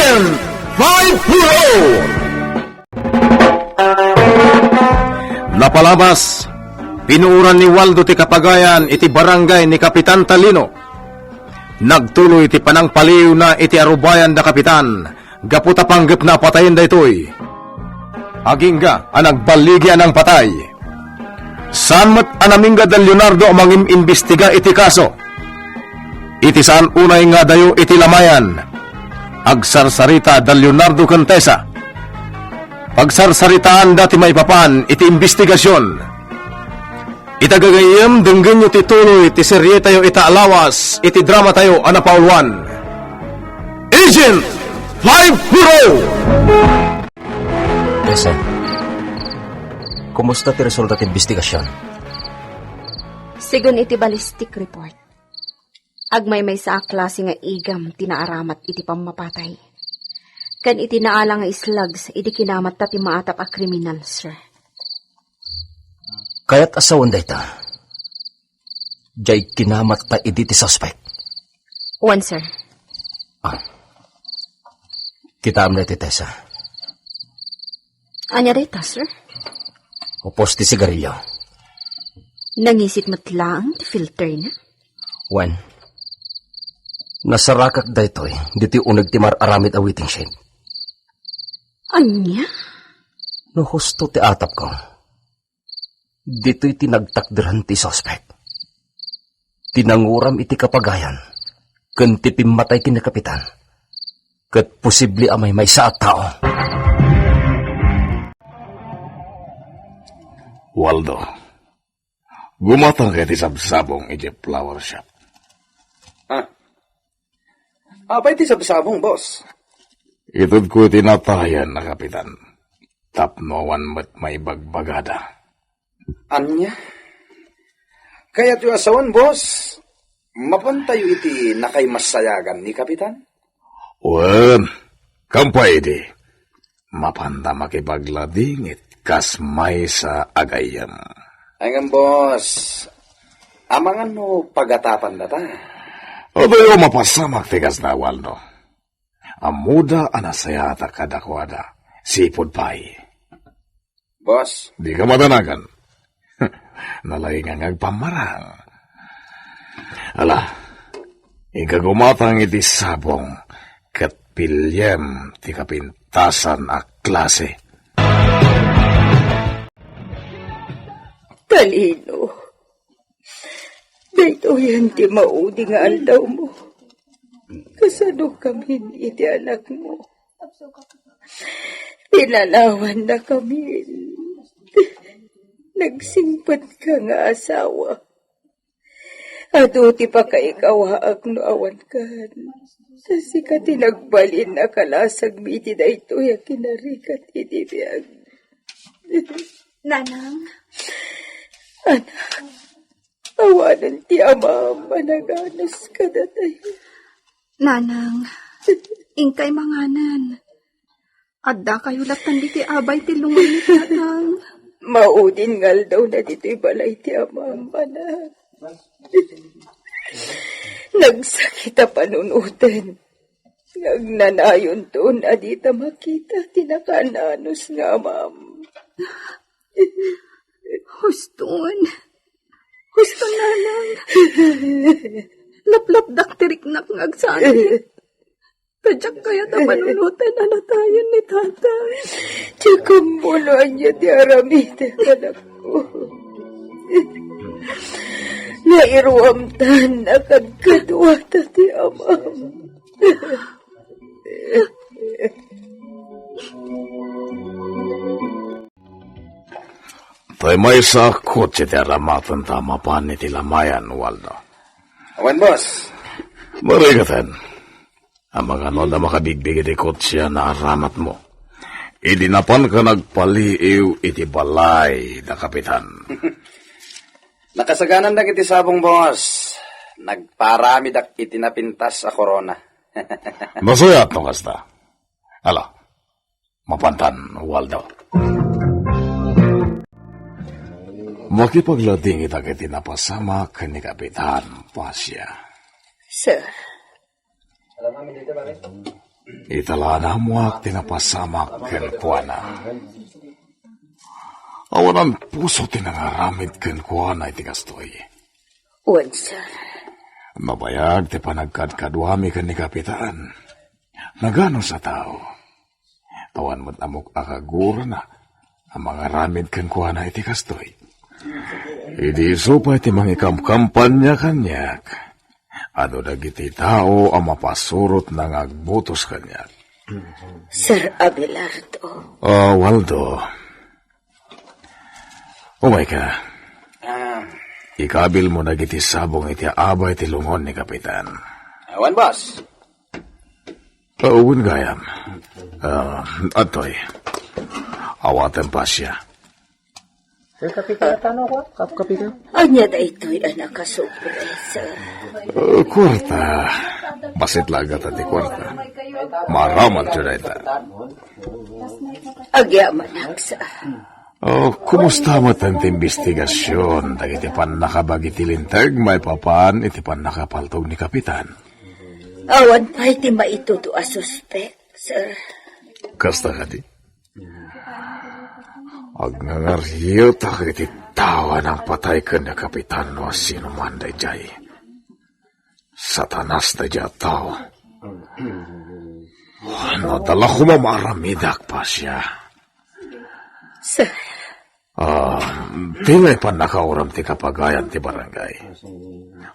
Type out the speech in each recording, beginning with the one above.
Agent 5 Napalabas, pinuuran ni Waldo ti Kapagayan iti barangay ni Kapitan Talino. Nagtuloy iti panangpaliw na iti arubayan da Kapitan, gaputa panggap na patayin da itoy. Agingga ang nagbaligi anang patay. Sanmat anamingga da Leonardo amang imbestiga iti kaso. Iti saan unay nga dayo iti lamayan. Agsarsarita da Leonardo Contesa. Pagsarsaritaan dati maipapan iti investigasyon. Itagagayam denggan nyo tituloy iti serye tayo itaalawas iti drama tayo anapaulwan. Agent 5 Tessa, kumusta ti resulta ti investigasyon? Sigun iti ballistic report. Agmay sa klase nga igam tinaaramat iti pamapatay. Kan iti naala nga slugs iti kinamat ta ti maatak a kriminal, sir. Kaya't asawan day ta. Diyay kinamat ta iti ti suspect. One, sir. Kita amna ti Tessa. Anya day ta, sir? Upos ti sigarilyo. Nangisit matlaang ti filter na? When? Nasarakak da ito'y, diti unag ti mar-aramid a waiting shed. Anya? No husto ti atap ko. Dito'y tinagtakdiran ti suspect. Tinanguram iti Kapagayan. Kan ti pimatay ti na Kapitan. Kat posibli amay may sa tao. Waldo, gumatang kayo ti sabsabong iti flower shop. Apay ti sabsabong, boss? Itod ko tinatayan na Kapitan. Tapnoan mat may bagbagada. Anya? Kaya ti asawan, boss, mapantayo iti nakay masayagan ni Kapitan? Wen, kampay di. Mapanda makipagladingit kas may sa agayam. Ay nga, boss, amangan no pagatapan na ta. O tayo mapasamak tigas na, Waldo. Amuda anasayata kadakwada. Sipod pay. Boss? Di ka matanagan. Nalay nga ngagpamarang. Ala, ikagumatang iti sabong kat pilyem ti kapintasan a klase. Talino, dahito yan ti maudi nga aldaw mo. Kasano kami iti anak mo. Pinalawan na kami. Nagsingpat ka nga asawa. Ato ti pa ka ikawaag no awan ka. Sa sikat tinagbalin na kalasag miti da ito ya kinarikat iti biyag. Nanang? Anak, awanan ti ama managanos ka datay. Nanang, ingkay manganan. Adda kayo latan di ti abay ti lunganit, nanang. Maudin ngal daw na dito'y balay ti ama anak. Nagsakita panunutan. Nagnanayon to na di ta makita tinakananos nga ma'am. Huston, nanang. Laplap daktirik nak ngagsanit. Kadyak kaya ta panunutan na natayan ni tatay. Tsaka muna niya di aramite anak ko. Nairuamtan na kagkadwata ti amam. Tay may sakot si teramatan tama pa ni tilamayan, Waldo. Awan, boss? Marigatan. Ang mga na makabigbig iti kotsya na aramat mo. Idinapan ka nagpaliiw iti balay na Kapitan. Nakasaganan na iti sabong, boss. Nagparami dak iti napintas sa korona. Masaya at kasta. Ala, mapantan, Waldo. Makipaglading ita kiti napasama ni Kapitan Pasya. Sir, Italana mo ak tinapasamak ken kuana. Awan ang puso tinangaramid ken kuana iti kastoy. Wan, sir. Mabayag ti panagkadkadwami ken ni kapitan. Nagano sa tao. Tawan mo't amok akaguro na ang mga ramid ken kuana iti kastoy. Idi supa iti mangikamkampanya kanyak. Ano dagiti tao ang mapasurot ng agbutos kanyak. Sir Abelardo. Waldo. Umay ka. Ikabil mo dagiti sabong iti abay iti lungon ni kapitan. Awan, boss. Pauwin gayam. Atoy. Awatan pa siya. Anya da ito'y anak kasurpresa. Kwarta. Pasit lagat ati kwarta. Maramat siya na ita. Agyaman aksa. Kumusta mo tang investigasyon? Dagiti pan nakabag iti lintag, may papan iti pan nakapaltog ni kapitan. Awan pa iti maituto a suspect, sir. Kasta ka di? Agnangaryo tak iti tawa ng patay ka na kapitan no sino man da jay. Satanas da jay tao. Nadala ko mamaramidak pa siya. Sir, Tingay pa nakauram ti kapagayan ti barangay.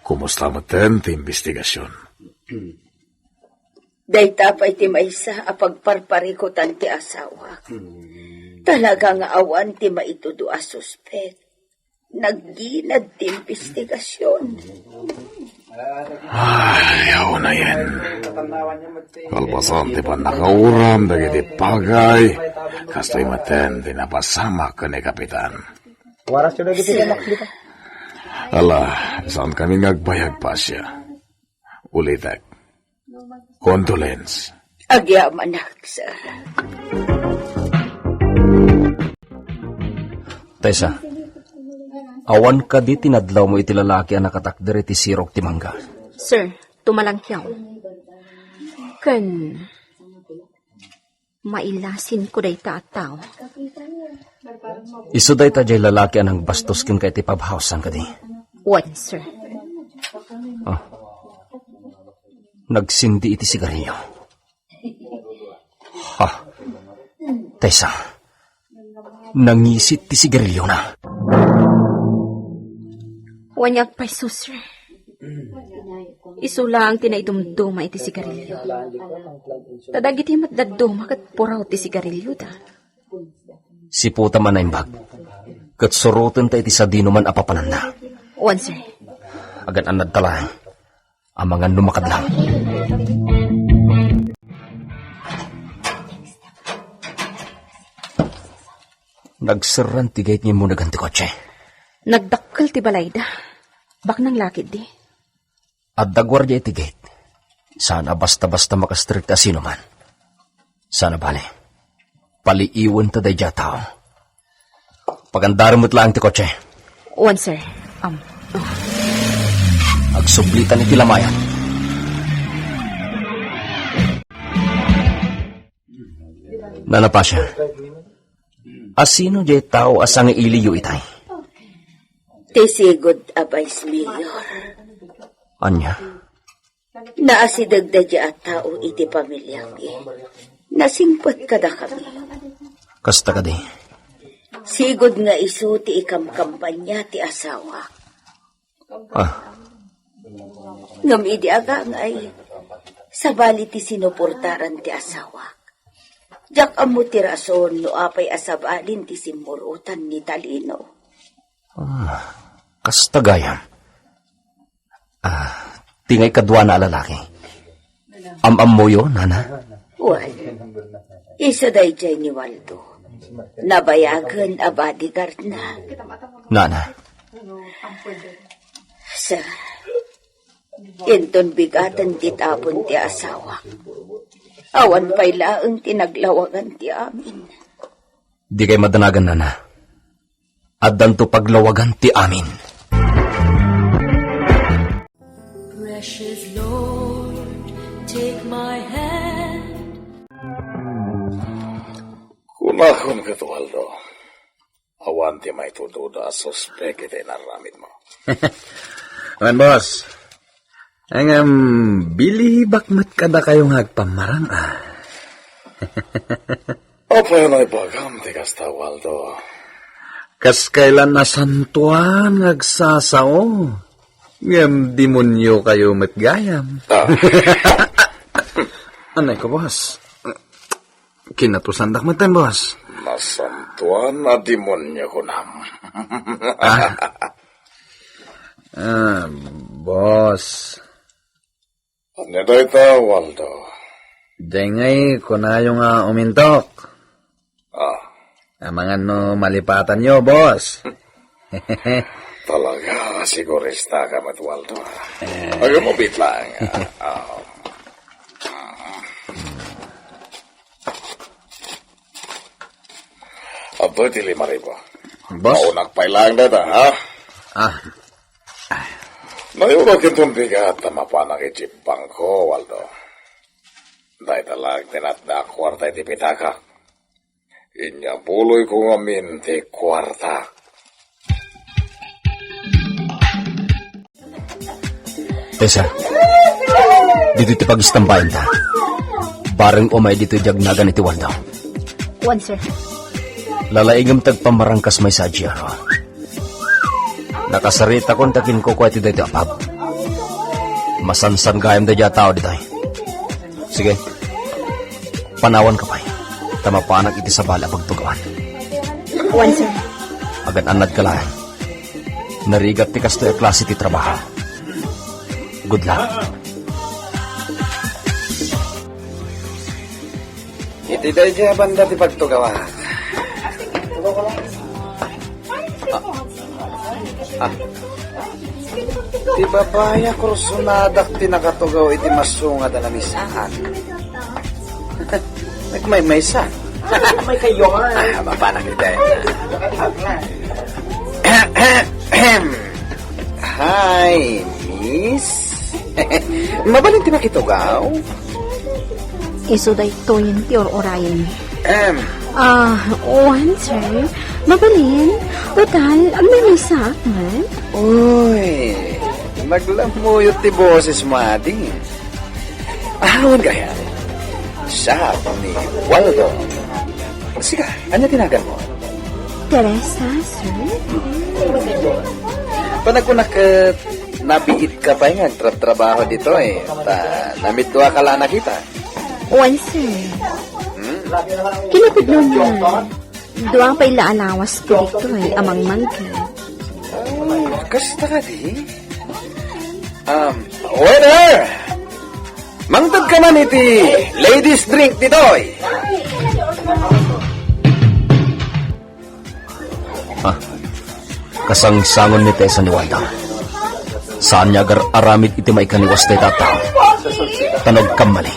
Kumusta mo ten ti investigasyon? dayta pa iti maysa a pagparparikutan ti asawa. Talaga nga awan ti maitudo a suspect. Nagginad ti investigasyon. Ayaw na yan. Kalpasan ti pa nakauram dagiti pagay. Kastoy maten ti napasama ka ni kapitan. Ala, saan kami ngagbayag pa siya? Ulitak. Condolence. Agyaman sir. Tessa, awan ka di tinadlaw mo iti lalaki ang nakatakder iti sirok ti mangga. Sir, tumalangkyaw. Kan mailasin ko day ta at tao. Isu day ta jay lalaki ang bastos kin kay ti pabhausan ka di. What, sir? Nagsindi iti sigarilyo. Tessa, nangisit ti sigarilyo na. Wanyag pa sir. Isulang tinaidumduma iti sigarilyo. Tadagiti matdaduma kat puraw ti sigarilyo da. Si puta man na imbag. Kat surutan ta iti sadino man apapanan na. One, sir. Agan anad talang. Ang mga lumakadlang. Nagsaran ti gate niya muna ganti kotse. Nagdakkel ti balayda. Bak nang lakid di. At dagwardya iti gate. Sana basta-basta makastrikta sino man. Sana bale. Paliiwan ta day tao. Pagandaran mo't lang ti kotse. One, sir. Agsublitan iti lamayan. Nanapa siya. Asino jay tao asang iliyo itay? Tisigod abays mayor. Anya? Naasidagda di at tao iti pamilyang Nasimpot kada kami. Kasta ka di. Sigod nga isu ti ikam-kampanya ti asawa. Ngam idi agang ay sabali ti sinuportaran ti asawa. Jak amo ti rason no apay asabalin ti simurutan ni Talino. Kasta gayam. Tingay kadwa na lalaki. Am mo yo, nana? Well, isa day jay ni Waldo. Nabayagan a bodyguard na. Nana? Sir, inton bigatan ti tapon ti asawa. Awan pa'y laang tinaglawagan ti amin. Di kay madanagan, nana. At danto paglawagan ti amin. Precious Lord, take my hand, Ulahon ka to, Waldo. Awan ti may tududa suspek iti naramid mo. Man, boss. Ang bilihibak mat kada kayong hagpamarang Opo yun ay bagam, tigas ta, Waldo. Kas kailan nasantuan agsasao. Ngam demonyo kayo matgayam. Anay ko, boss. Kinatusandak matan, boss. Nasantuan na demonyo ko nam. Boss. Ano daw ito, Waldo? Dengay ko na yung umintok. Mga no malipatan nyo, boss. Talaga, sigurista ka, mat, Waldo. Ayaw mo bit lang. Ito, iti 5,000. Boss? Maunak pa ilang data, ha? Nayurot itong bigat na mapanak itsipang ko, Waldo. Dahil talag tinatda kwarta iti pitaka. Inya buloy ko ngamin ti kwarta. Tessa, dito iti pag-istampayan ta. Bareng umay dito jagnagan iti Waldo. One, sir. Lalaigam tagpamarangkas may sadyaro. Nakasarita kon takin ko kwa iti dito apab. Masansan gayam da dya tao ditay. Sige, panawan ka pa'y. Tamapanag iti sa bala pagtugawan. One, sir. Agan anad ka lang. Narigat ti kasto yung klase ti trabaho. Good luck. Iti dahi dya banda ti pagtugawa. Di babaya kursunadak ti nakatugaw iti masunga da namisahan. Nagmay-maysan. May kayo. Mapanak iti. Hi, miss. Mabalin ti nakitugaw? Iso da ito yung tiyor orayan ni. One, sir. Mabalin. Total, ang may sakman. Uy, naglamuyot ti boses mo adi. Ahawan kaya. Siya ni Waldo. Sige, ano tinagan mo? Teresa, sir. Panagkunak nabiit ka pa yung trabaho dito eh. Namitwa ka lang nakita. One, sir. Kinapudlo na. Duwang pa'y laalawas ko dito amang mangka. Kasta ka di? Waiter! Mangtad ka man iti ladies drink ditoy. Kasangsangon ni Tessa ni Waldo. Saan niya aramid iti may kaniwas na itatao. Tanog kamali.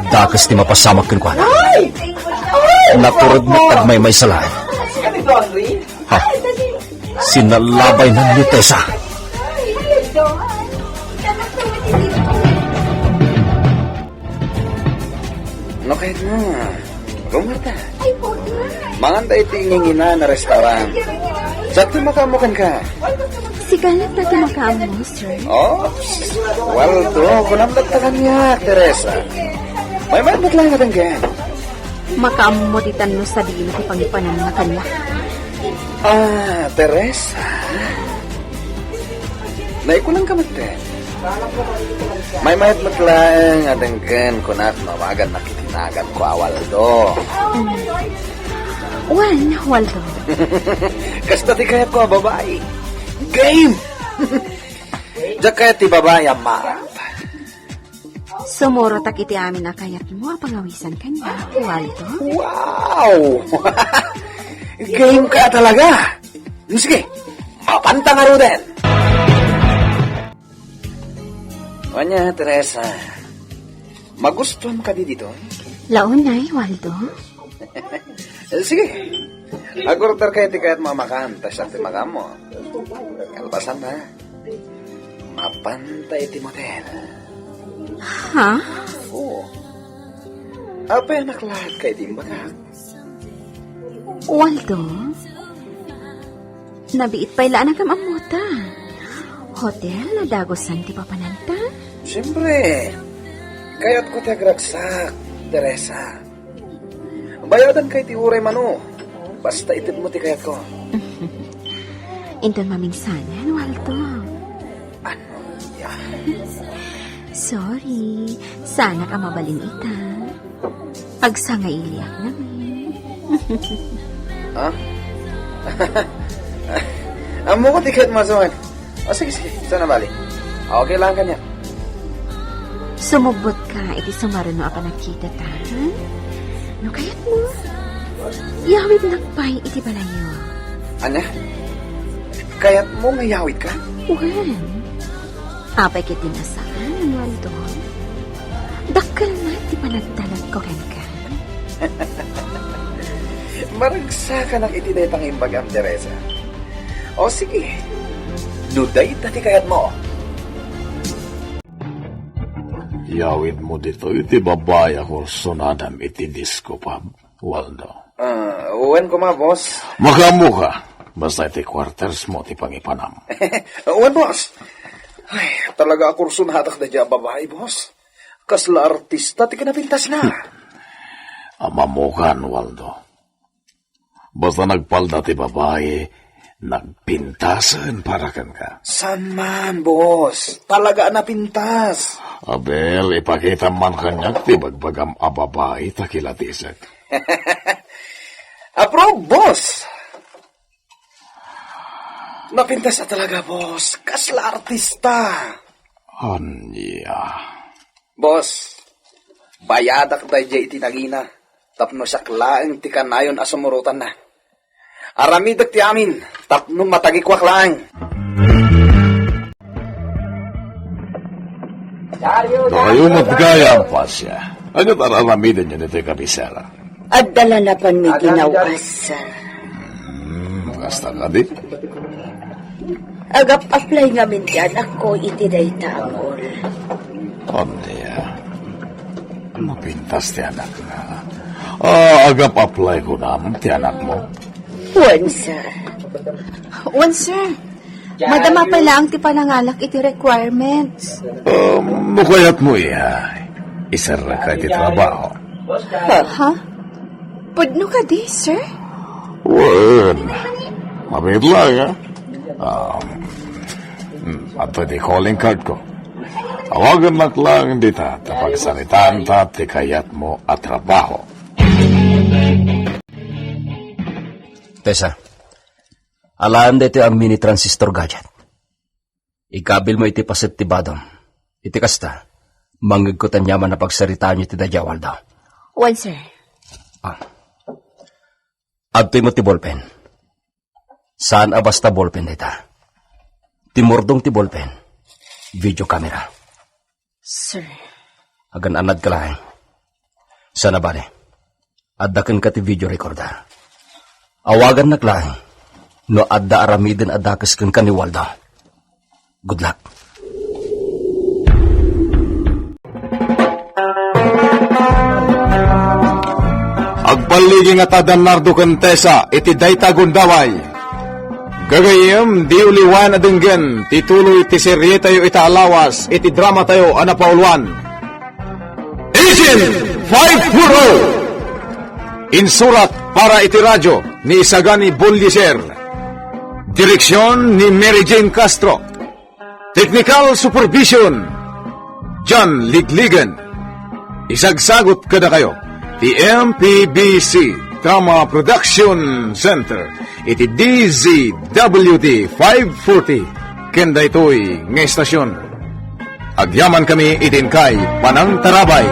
Dakas ti mapasamak kinkwana. Naturod mo tagmay may salahin. Sinalabay na ni Tessa. No kahit mo, gumata. Manganda iti ingingina na restaurant. Saan ti makamukan ka? Sigalat na tumakamo, sir. Oh, Waldo, kunamlat ka kanya, Teresa. May mabat lang ka tanggan. Makaamoditan mo sa dino ti pangipanan na kanya. Teresa. Naikulang ka matin. May mabat lang nga tanggan kunat mawagan nakitinagan ko, Waldo. One, Waldo. Kasta ti kayat ko, babae. Game! Diyan kayat ti babae, amarap. Sumuro tak iti amin na kayat mo pangawisan kanya, Waldo. Wow! Game ka talaga! Sige, mapanta nga ro din. Kanya, Teresa, magustuhan ka di dito? Launay, Waldo. Sige, agorder kayo ti kayat mamakan, tas ang timakam mo. Kalpasan na, mapantay ti motel. Ha? Oo. Apa yung naklahat kay di bagak? Waldo, nabiit pa ilaan ang kamamuta. Hotel na dagosan ti papananta? Siyempre, kaya't ko tagragsak, Teresa. Bayadan kay ti uray mano. Basta itid mo ti kayat ko. Inton mamingsanan, Waldo. Ano? Yeah. Sorry, sana ka mabalin ita. Pagsangailiak namin. Ha? Amo ko ti kayat masuman. O sige, sana bali. Okay lang kanya. Sumubot ka, iti sumaruno apa nakita ta. No kayat mo? Yawid nagpay iti balayo. Anya? Kaya't mo ngayawid ka? Uwan. Apay kiti nasaan, Waldo. Dakal na ti panagdalag ko ka. Maragsa ka ng iti daytang imbagam, Teresa. O sige, duday dati kayat mo. Yawid mo dito, iti babaya ko sunadam iti disco pub, Waldo. Uwan ko ma, boss. Makamu ka, basta iti quarters mo ti pangipanam. Uwan, boss. Ay, talaga ako sunatak na dyan babae, boss. Kasla artista, ti kinapintas na. Amamukan, Waldo. Basta nagpalda ti babae, nagpintasan para kan ka. San man, boss? Talaga napintas. Abel, ipakita man kanyak ti bagbagam a babae takilatisak. Approve, boss. Napintas na talaga, boss. Kasla artista. Anya. Boss, bayadak da jay itinagina. Tapno saklaang ti kanayon asumurutan na. Aramidak ti amin. Tapno matagikwak lang. Tayo magkaya ang pasya. Ano tararamidan niya nito yung kabisera? At dala na pan may ginawasan. Kasta ka di? Agap-apply nga min ti anak ko iti day taangol. Anya. Mapintas ti anak na. Agap-apply ko naman ti anak mo. Wansa. Wan, sir. Madama pa lang ti panangalak iti requirements. Mukayat mo iya. Isar ka iti trabaho. Ha? Pudno ka di, sir? Wen. Mabit lang, ha? Ato di calling card ko. Awagan lang dita tapag sanitaan ta ti kayat mo at trabaho. Tessa, alaan dito ang mini transistor gadget. Ikabil mo iti pasit ti badom. Iti kasta, manggagkutan yaman na pagsaritaan nyo ti dadya, Waldo. Wan, sir. Adtoy mo ti ballpen. Saan abasta ballpen dita? Timurdong ti ballpen. Video camera. Sir. Agan anad ka lang. Sana bale. Addakan ka ti video recorder. Awagan na lang. No adda aramidin adakas kang kaniwalda. Good luck. Agbaligi nga tadan Nardo Contesa iti dayta gundaway. Gagayem di uliwan adenggen tituloy iti serye tayo ita alawas iti drama tayo anapaulwan. Agent 540 Insurat para iti radyo ni Isagani Bolliser. Direksyon ni Mary Jane Castro. Technical Supervision John Ligligan. Isagsagot kada kayo ti MPBC Drama Production Center iti DZWD 540 kenda ito'y nga estasyon. Agyaman kami itin kay Panang Tarabay.